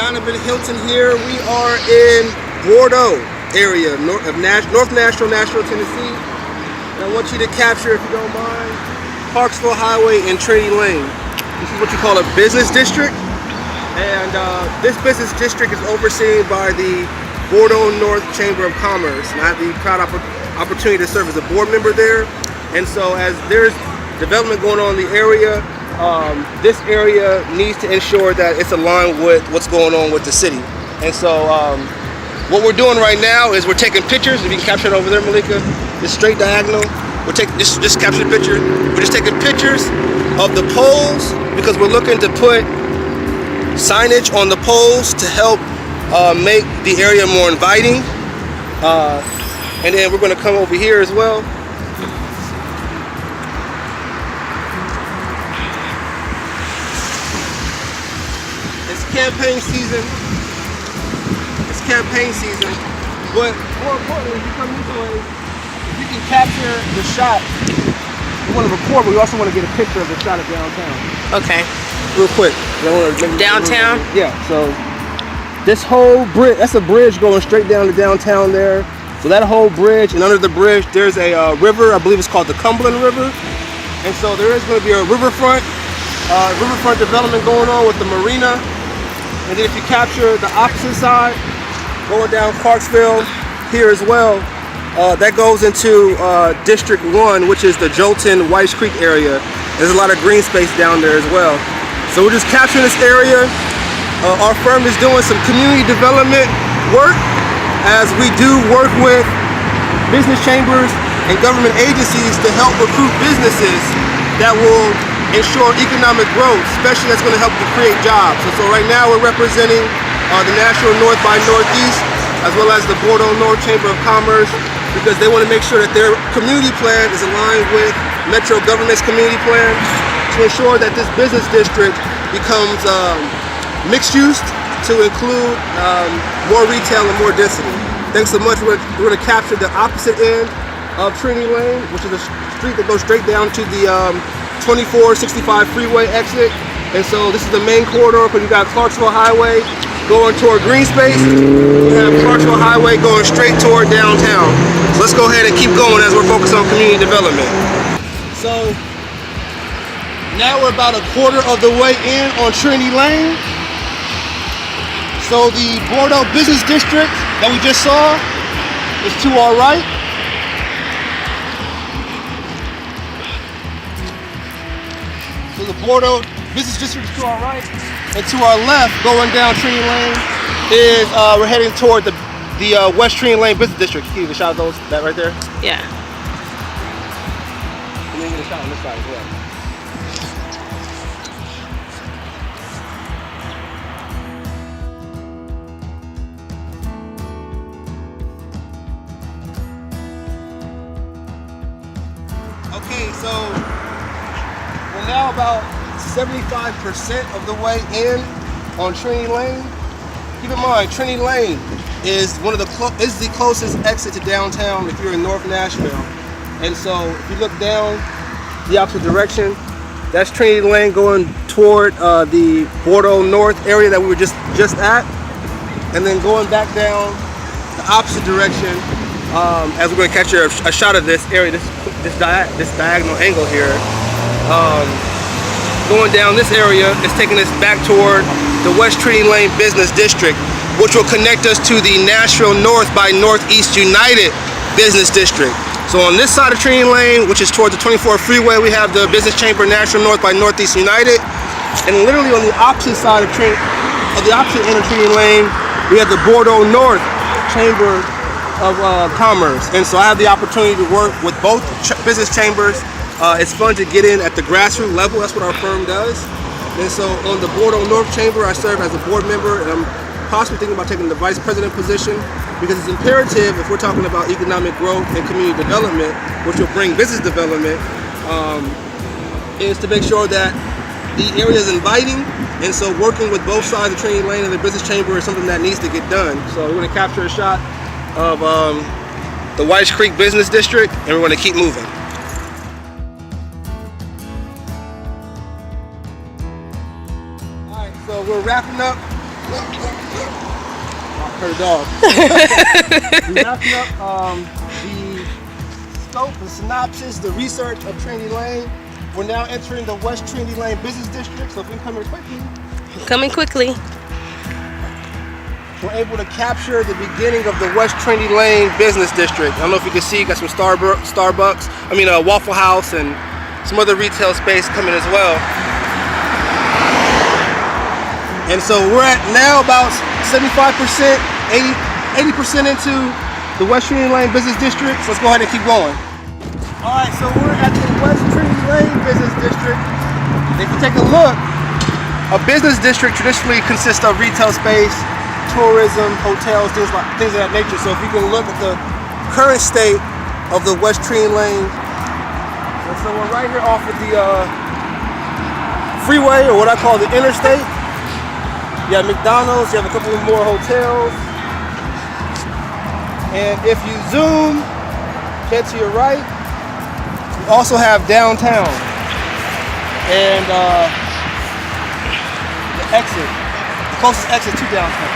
Danavan Hylton here. We are in Bordeaux area, North Nashville, Tennessee. And I want you to capture, if you don't mind, Parksville Highway and Trinity Lane. This is what you call a business district. And this business district is overseen by the Bordeaux North Chamber of Commerce. And I have the proud opportunity to serve as a board member there. And so as there's development going on in the area, this area needs to ensure that it's aligned with what's going on with the city. And so what we're doing right now is we're taking pictures. If you can capture it over there, Malika, it's straight diagonal. We're taking just capture the picture. We're just taking pictures of the poles because we're looking to put signage on the poles to help make the area more inviting. And then we're going to come over here as well. It's campaign season. But more importantly, if you come this way, if you can capture the shot, we want to record, but we also want to get a picture of the shot of downtown. Okay. Real quick. Downtown? Yeah, so this whole bridge, that's a bridge going straight down to downtown there. So that whole bridge, and under the bridge, there's a river, I believe it's called the Cumberland River. And so there is going to be a riverfront development going on with the marina. And then if you capture the opposite side, going down Clarksville here as well, that goes into District 1, which is the Jolton, Weiss Creek area. There's a lot of green space down there as well. So we're just capturing this area. Our firm is doing some community development work as we do work with business chambers and government agencies to help recruit businesses that will ensure economic growth, especially that's going to help to create jobs. And so right now we're representing the National North by Northeast as well as the Bordeaux North Chamber of Commerce because they want to make sure that their community plan is aligned with Metro government's community plan to ensure that this business district becomes mixed use to include more retail and more density. Thanks so much. We're going to capture the opposite end of Trinity Lane, which is a street that goes straight down to the 2465 freeway exit. And so this is the main corridor because you got Clarksville Highway going toward green space. You have Clarksville Highway going straight toward downtown. So let's go ahead and keep going as we're focused on community development. So now we're about a quarter of the way in on Trinity Lane. So the Bordeaux Business District that we just saw is to our right. So the Bordeaux Business District is to our right. And to our left, going down Trinity Lane, is we're heading toward the West Trinity Lane Business District. Can you get a shot of that right there? Yeah. And then get a shot on this side as well. Okay, so we're now about 75% of the way in on Trinity Lane. Keep in mind, Trinity Lane is the closest exit to downtown if you're in North Nashville. And so if you look down the opposite direction, that's Trinity Lane going toward the Bordeaux North area that we were just at, and then going back down the opposite direction as we're going to catch a shot of this area, this diagonal angle here. Going down this area is taking us back toward the West Trinity Lane Business District, which will connect us to the Nashville North by Northeast United Business District. So on this side of Trinity Lane, which is toward the 24 freeway, we have the Business Chamber Nashville North by Northeast United. And literally on the opposite side of the opposite end of Trinity Lane, we have the Bordeaux North Chamber of Commerce. And so I have the opportunity to work with both business chambers. It's fun to get in at the grassroots level. That's what our firm does. And so on the Bordeaux North Chamber, I serve as a board member, and I'm possibly thinking about taking the vice president position because it's imperative if we're talking about economic growth and community development, which will bring business development, is to make sure that the area is inviting. And so working with both sides of Trinity Lane and the business chamber is something that needs to get done. So we're going to capture a shot of the Weiss Creek Business District, and we're going to keep moving. So we're wrapping up Heard a dog. We're wrapping up the scope, the synopsis, the research of Trinity Lane. We're now entering the West Trinity Lane Business District, so if we come here quickly. Coming quickly. We're able to capture the beginning of the West Trinity Lane Business District. I don't know if you can see, got some Waffle House and some other retail space coming as well. And so we're at now about 75%, 80% into the West Trinity Lane Business District. So let's go ahead and keep going. All right, so we're at the West Trinity Lane Business District. If you take a look, a business district traditionally consists of retail space, tourism, hotels, things of that nature. So if you can look at the current state of the West Trinity Lane, and so we're right here off of the freeway, or what I call the interstate. You have McDonald's, you have a couple more hotels, and if you zoom, head to your right, you also have downtown and the exit, the closest exit to downtown.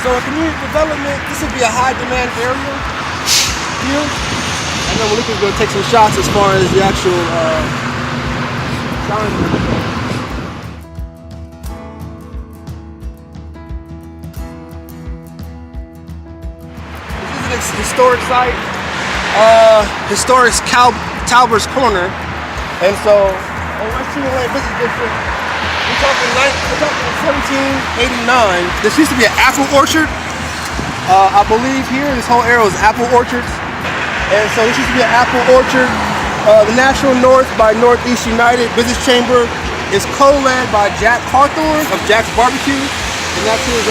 So in community development, this would be a high demand area here. And then Malik is going to take some shots as far as the actual challenges. This is an historic site, historic Talber's Corner. And so on West Trinity Lane Business District, we're talking 1789. This used to be an apple orchard. I believe here, this whole area was apple orchards. And so this used to be an apple orchard. The National North by Northeast United Business Chamber is co-led by Jack Hawthorne of Jack's Barbecue. And that's his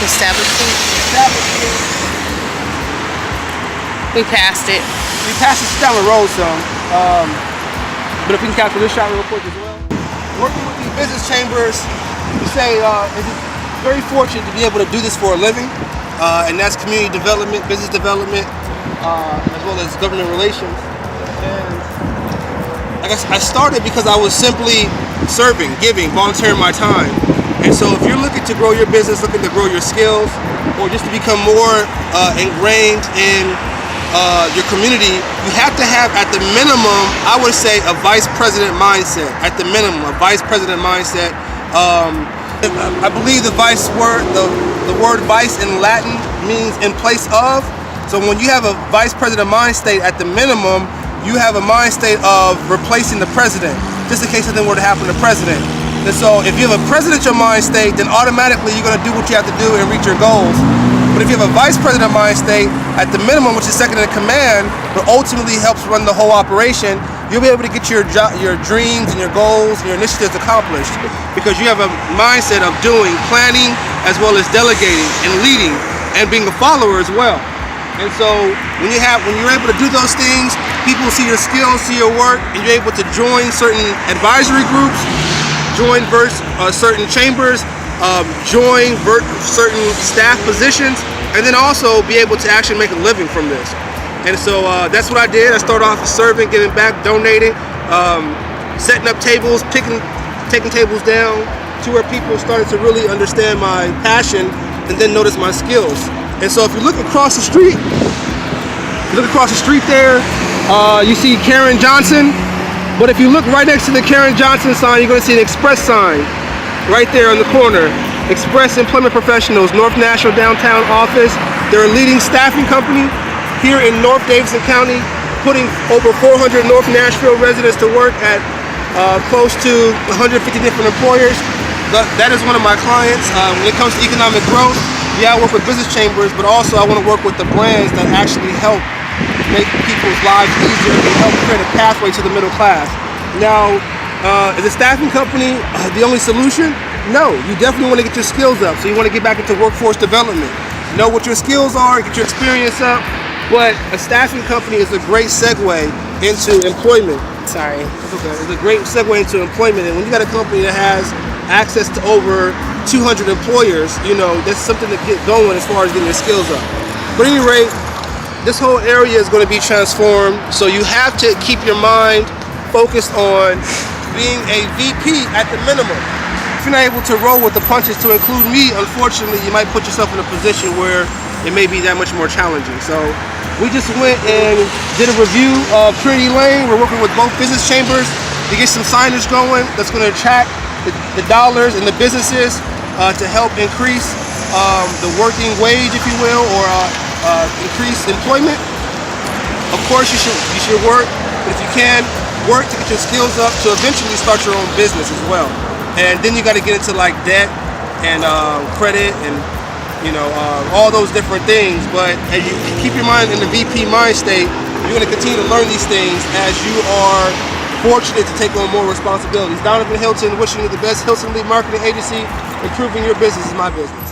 establishment. We passed it. We passed it down the road some. But if we can capture this shot real quick as well. Working with these business chambers, we say it's very fortunate to be able to do this for a living. And that's community development, business development, as well as government relations. And I guess I started because I was simply serving, giving, volunteering my time. And so if you're looking to grow your business, looking to grow your skills, or just to become more ingrained in your community, you have to have, at the minimum, I would say, a vice president mindset. At the minimum, a vice president mindset. I believe the word vice in Latin means in place of. So when you have a vice president mind state, at the minimum, you have a mind state of replacing the president, just in case something were to happen to the president. And so if you have a presidential mind state, then automatically you're gonna do what you have to do and reach your goals. But if you have a vice president mind state, at the minimum, which is second in command, but ultimately helps run the whole operation, you'll be able to get your dreams and your goals and your initiatives accomplished, because you have a mindset of doing, planning, as well as delegating and leading and being a follower as well. And so when you're able to do those things, people see your skills, see your work, and you're able to join certain advisory groups, join certain chambers, join certain staff positions, and then also be able to actually make a living from this. And so that's what I did. I started off serving, giving back, donating, setting up tables, taking tables down to where people started to really understand my passion and then notice my skills. And so if you look across the street, there, you see Karen Johnson. But if you look right next to the Karen Johnson sign, you're going to see an Express sign right there on the corner. Express Employment Professionals, North Nashville Downtown Office. They're a leading staffing company here in North Davidson County, putting over 400 North Nashville residents to work at close to 150 different employers. That is one of my clients. When it comes to economic growth, yeah, I work with business chambers, but also I want to work with the brands that actually help make people's lives easier and help create a pathway to the middle class. Now, is a staffing company the only solution? No, you definitely want to get your skills up. So you want to get back into workforce development. Know what your skills are, get your experience up. But a staffing company is a great segue into employment. Sorry. That's okay. It's a great segue into employment. And when you got a company that has access to over 200 employers, you know, that's something to get going as far as getting your skills up. But at any rate, this whole area is going to be transformed. So you have to keep your mind focused on being a VP at the minimum. If you're not able to roll with the punches to include me, unfortunately, you might put yourself in a position where it may be that much more challenging. So we just went and did a review of Trinity Lane. We're working with both business chambers to get some signage going that's going to attract the dollars and the businesses to help increase the working wage, if you will, or increase employment. Of course, you should work, but if you can, work to get your skills up to eventually start your own business as well. And then you got to get into like debt and credit and all those different things. But as you keep your mind in the VP mind state, you're going to continue to learn these things as you are fortunate to take on more responsibilities. Danavan Hylton, wishing you the best. Hylton Lead Marketing Agency. Improving your business is my business.